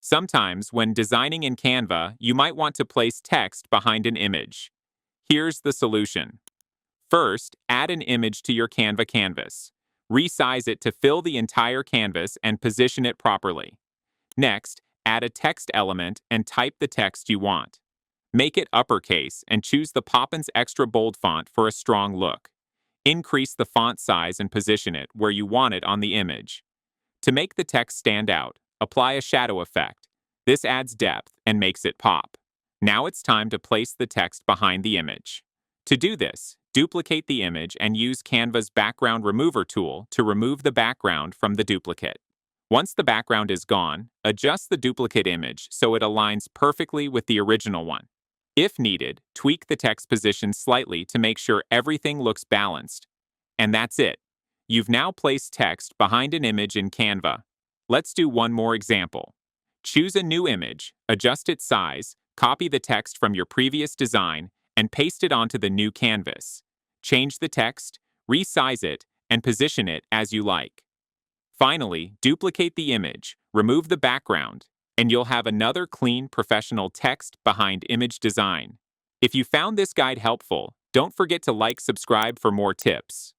Sometimes, when designing in Canva, you might want to place text behind an image. Here's the solution. First, add an image to your Canva canvas. Resize it to fill the entire canvas and position it properly. Next, add a text element and type the text you want. Make it uppercase and choose the Poppins Extra Bold font for a strong look. Increase the font size and position it where you want it on the image. To make the text stand out, apply a shadow effect. This adds depth and makes it pop. Now it's time to place the text behind the image. To do this, duplicate the image and use Canva's Background Remover tool to remove the background from the duplicate. Once the background is gone, adjust the duplicate image so it aligns perfectly with the original one. If needed, tweak the text position slightly to make sure everything looks balanced. And that's it. You've now placed text behind an image in Canva. Let's do one more example. Choose a new image, adjust its size, copy the text from your previous design, and paste it onto the new canvas. Change the text, resize it, and position it as you like. Finally, duplicate the image, remove the background, and you'll have another clean, professional text behind image design. If you found this guide helpful, don't forget to subscribe for more tips.